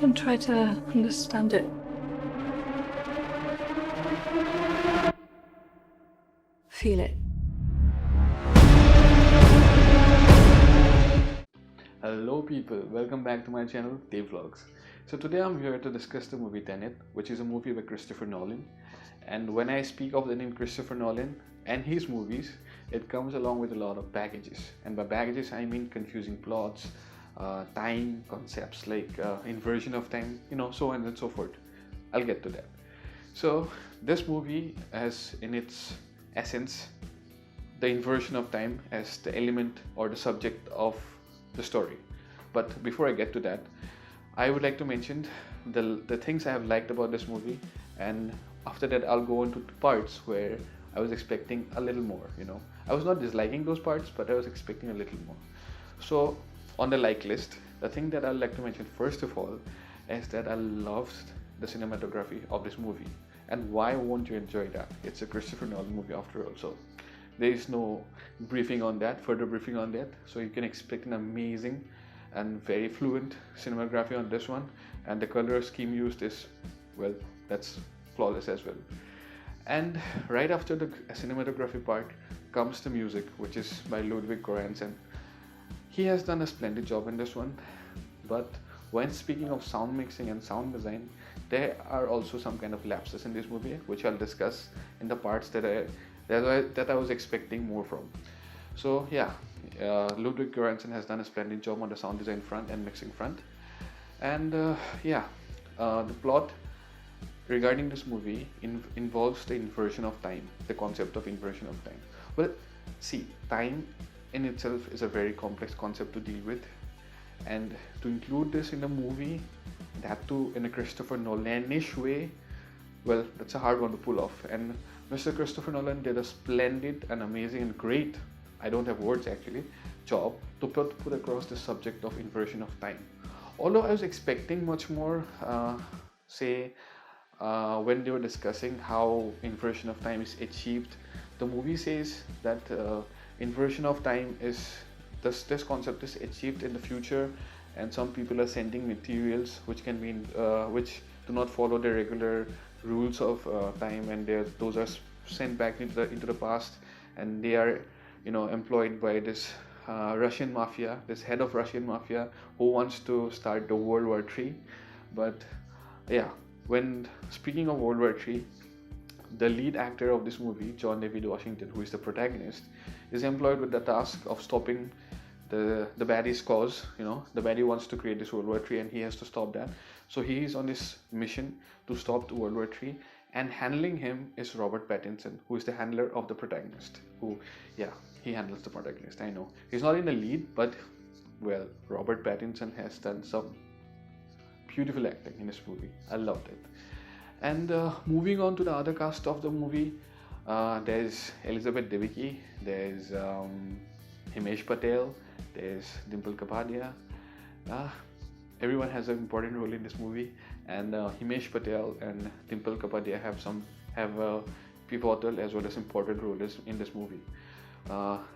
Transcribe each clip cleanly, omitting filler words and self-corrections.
and try to understand it. Feel it. Hello people, welcome back to my channel, Dave Vlogs. So today I'm here to discuss the movie Tenet, which is a movie by Christopher Nolan. And when I speak of the name Christopher Nolan and his movies, it comes along with a lot of baggages. And by baggages I mean confusing plots, time concepts like inversion of time, so on and so forth. I'll get to that. So this movie has in its essence the inversion of time as the element or the subject of the story. But before I get to that, I would like to mention the things I have liked about this movie, and after that I'll go into parts where I was expecting a little more. I was not disliking those parts, but I was expecting a little more. So on the like list, the thing that I'd like to mention first of all is that I loved the cinematography of this movie. And why won't you enjoy that? It's a Christopher Nolan movie after all. So there is no further briefing on that. So you can expect an amazing and very fluent cinematography on this one. And the color scheme used is, well, that's flawless as well. And right after the cinematography part comes the music, which is by Ludwig Göransson. He has done a splendid job in this one. But when speaking of sound mixing and sound design, there are also some kind of lapses in this movie, which I'll discuss in the parts that I was expecting more from. So yeah, Ludwig Göransson has done a splendid job on the sound design front and mixing front. And the plot regarding this movie involves the inversion of time, the concept of inversion of time. Well, see, time in itself is a very complex concept to deal with, and to include this in a movie, that too in a Christopher Nolan-ish way, well, that's a hard one to pull off. And Mr. Christopher Nolan did a splendid and amazing and great, I don't have words actually, job to put across the subject of inversion of time. Although I was expecting much more, when they were discussing how inversion of time is achieved, the movie says that inversion of time is this concept is achieved in the future, and some people are sending materials which can be which do not follow the regular rules of time, and those are sent back into the past, and they are employed by this Russian mafia, this head of Russian mafia who wants to start the World War III. But yeah, when speaking of World War III, the lead actor of this movie, John David Washington, who is the protagonist, is employed with the task of stopping the baddie's cause. The baddie wants to create this World War III and he has to stop that. So he is on this mission to stop the World War III, and handling him is Robert Pattinson, who is the handler of the protagonist. He handles the protagonist. I know he's not in the lead, but well, Robert Pattinson has done some beautiful acting in this movie. I loved it. And moving on to the other cast of the movie, there's Elizabeth Debicki, there's Himesh Patel, there's Dimple Kapadia. Everyone has an important role in this movie, and Himesh Patel and Dimple Kapadia have a pivotal as well as important roles in this movie.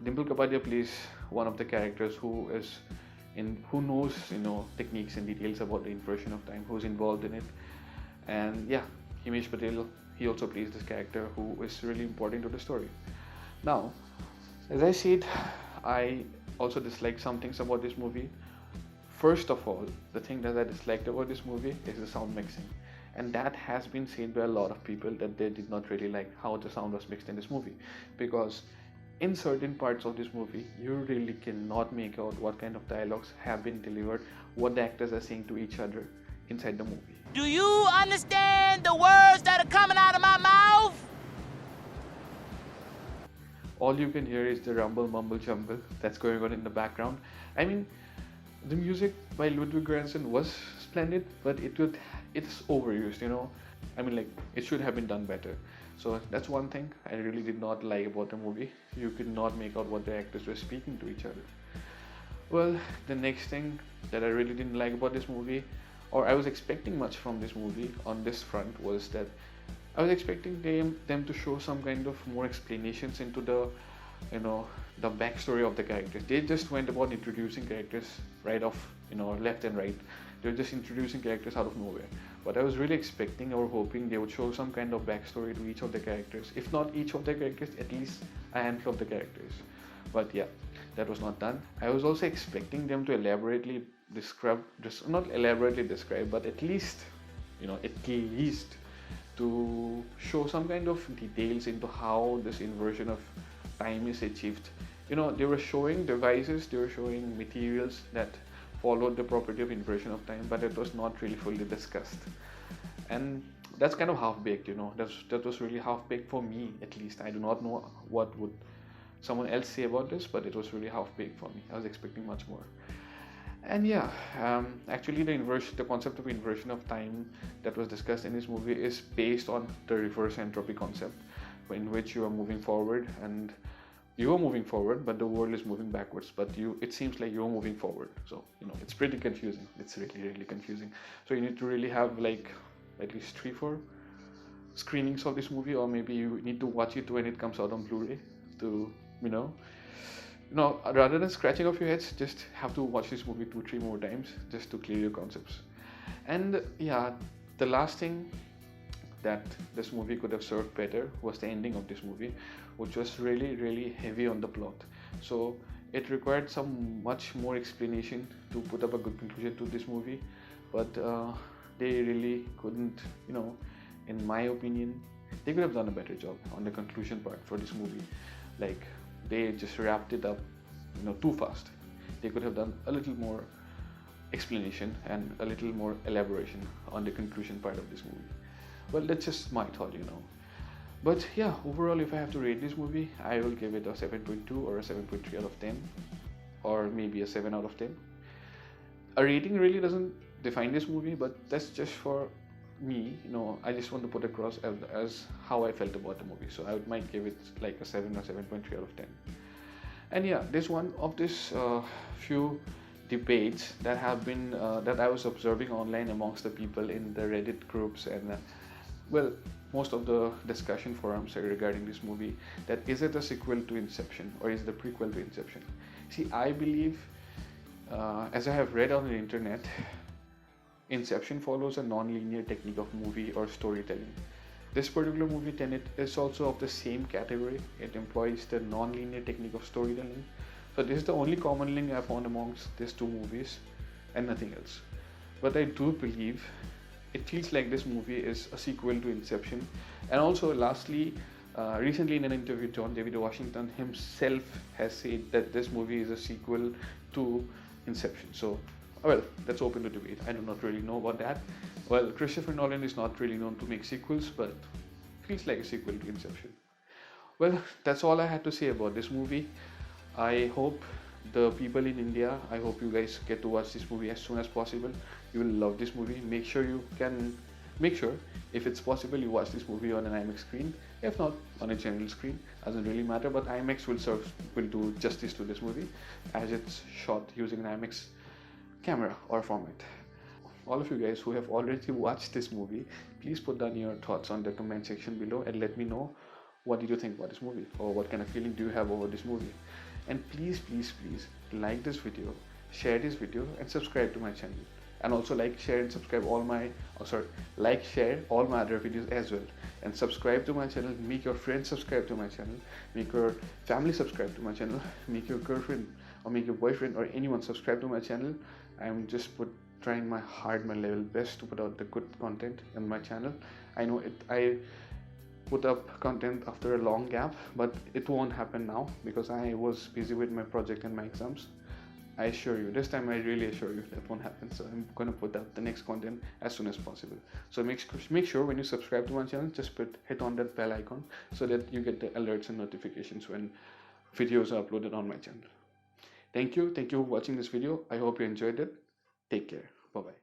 Dimple Kapadia plays one of the characters who knows techniques and details about the inversion of time, who's involved in it. And yeah, Himesh Patel, he also plays this character who is really important to the story. Now, as I said, I also dislike some things about this movie. First of all, the thing that I disliked about this movie is the sound mixing. And that has been said by a lot of people, that they did not really like how the sound was mixed in this movie. Because in certain parts of this movie, you really cannot make out what kind of dialogues have been delivered, what the actors are saying to each other inside the movie. Do you understand the words that are coming out of my mouth? All you can hear is the rumble, mumble, jumble that's going on in the background. I mean, the music by Ludwig Göransson was splendid, but it's overused. I mean, like, it should have been done better. So that's one thing I really did not like about the movie. You could not make out what the actors were speaking to each other. Well, the next thing that I really didn't like about this movie, or I was expecting much from this movie on this front, was that I was expecting them to show some kind of more explanations into the the backstory of the characters. They just went about introducing characters right off, left and right. They're just introducing characters out of nowhere. But I was really expecting or hoping they would show some kind of backstory to each of the characters. If not each of the characters, at least a handful of the characters. But yeah, that was not done. I was also expecting them to elaborately describe, just not elaborately describe, but at least, at least to show some kind of details into how this inversion of time is achieved. They were showing devices, they were showing materials that followed the property of inversion of time, but it was not really fully discussed. And that's kind of half-baked, that was really half-baked for me, at least. I do not know what would someone else say about this, but it was really half-baked for me. I was expecting much more. And yeah, actually the concept of inversion of time that was discussed in this movie is based on the reverse entropy concept, in which you are moving forward and you are moving forward, but the world is moving backwards, but it seems like you're moving forward. So it's pretty confusing. It's really confusing. So you need to really have like at least 3-4 screenings of this movie, or maybe you need to watch it when it comes out on Blu-ray to rather than scratching off your heads, just have to watch this movie 2-3 more times just to clear your concepts. And yeah, the last thing that this movie could have served better was the ending of this movie, which was really heavy on the plot. So it required some much more explanation to put up a good conclusion to this movie, but they really couldn't. In my opinion, they could have done a better job on the conclusion part for this movie. Like, they just wrapped it up too fast. They could have done a little more explanation and a little more elaboration on the conclusion part of this movie. Well, that's just my thought. But yeah, overall, if I have to rate this movie, I will give it a 7.2 or a 7.3 out of 10, or maybe a 7 out of 10. A rating really doesn't define this movie, but that's just for me. I just want to put across as how I felt about the movie. So I might give it like a 7 or 7.3 out of 10. And yeah, this one of this few debates that have been that I was observing online amongst the people in the Reddit groups and most of the discussion forums regarding this movie, that is it a sequel to Inception or is it a prequel to Inception? See, I believe, as I have read on the internet, Inception follows a non-linear technique of movie or storytelling. This particular movie, Tenet, is also of the same category. It employs the non-linear technique of storytelling. So this is the only common link I found amongst these two movies and nothing else. But I do believe it feels like this movie is a sequel to Inception. And also, lastly, recently in an interview, John David Washington himself has said that this movie is a sequel to Inception. So, well, that's open to debate. I do not really know about that. Well, Christopher Nolan is not really known to make sequels, but feels like a sequel to Inception. Well, that's all I had to say about this movie. I hope the people in India, I hope you guys get to watch this movie as soon as possible. You will love this movie. Make sure if it's possible, you watch this movie on an IMAX screen. If not, on a general screen, doesn't really matter. But IMAX will do justice to this movie as it's shot using an IMAX camera or format. All of you guys who have already watched this movie, please put down your thoughts on the comment section below and let me know what did you think about this movie, or what kind of feeling do you have over this movie. And please like this video, share this video, and subscribe to my channel. And also share, all my other videos as well. And subscribe to my channel, make your friends subscribe to my channel, make your family subscribe to my channel, make your girlfriend or make your boyfriend or anyone subscribe to my channel. I'm just trying my level best to put out the good content on my channel. I know I put up content after a long gap, but it won't happen now because I was busy with my project and my exams. I assure you, this time I really assure you that won't happen. So I'm gonna put up the next content as soon as possible. So make sure when you subscribe to my channel, just hit on that bell icon so that you get the alerts and notifications when videos are uploaded on my channel. Thank you for watching this video. I hope you enjoyed it. Take care. Bye bye.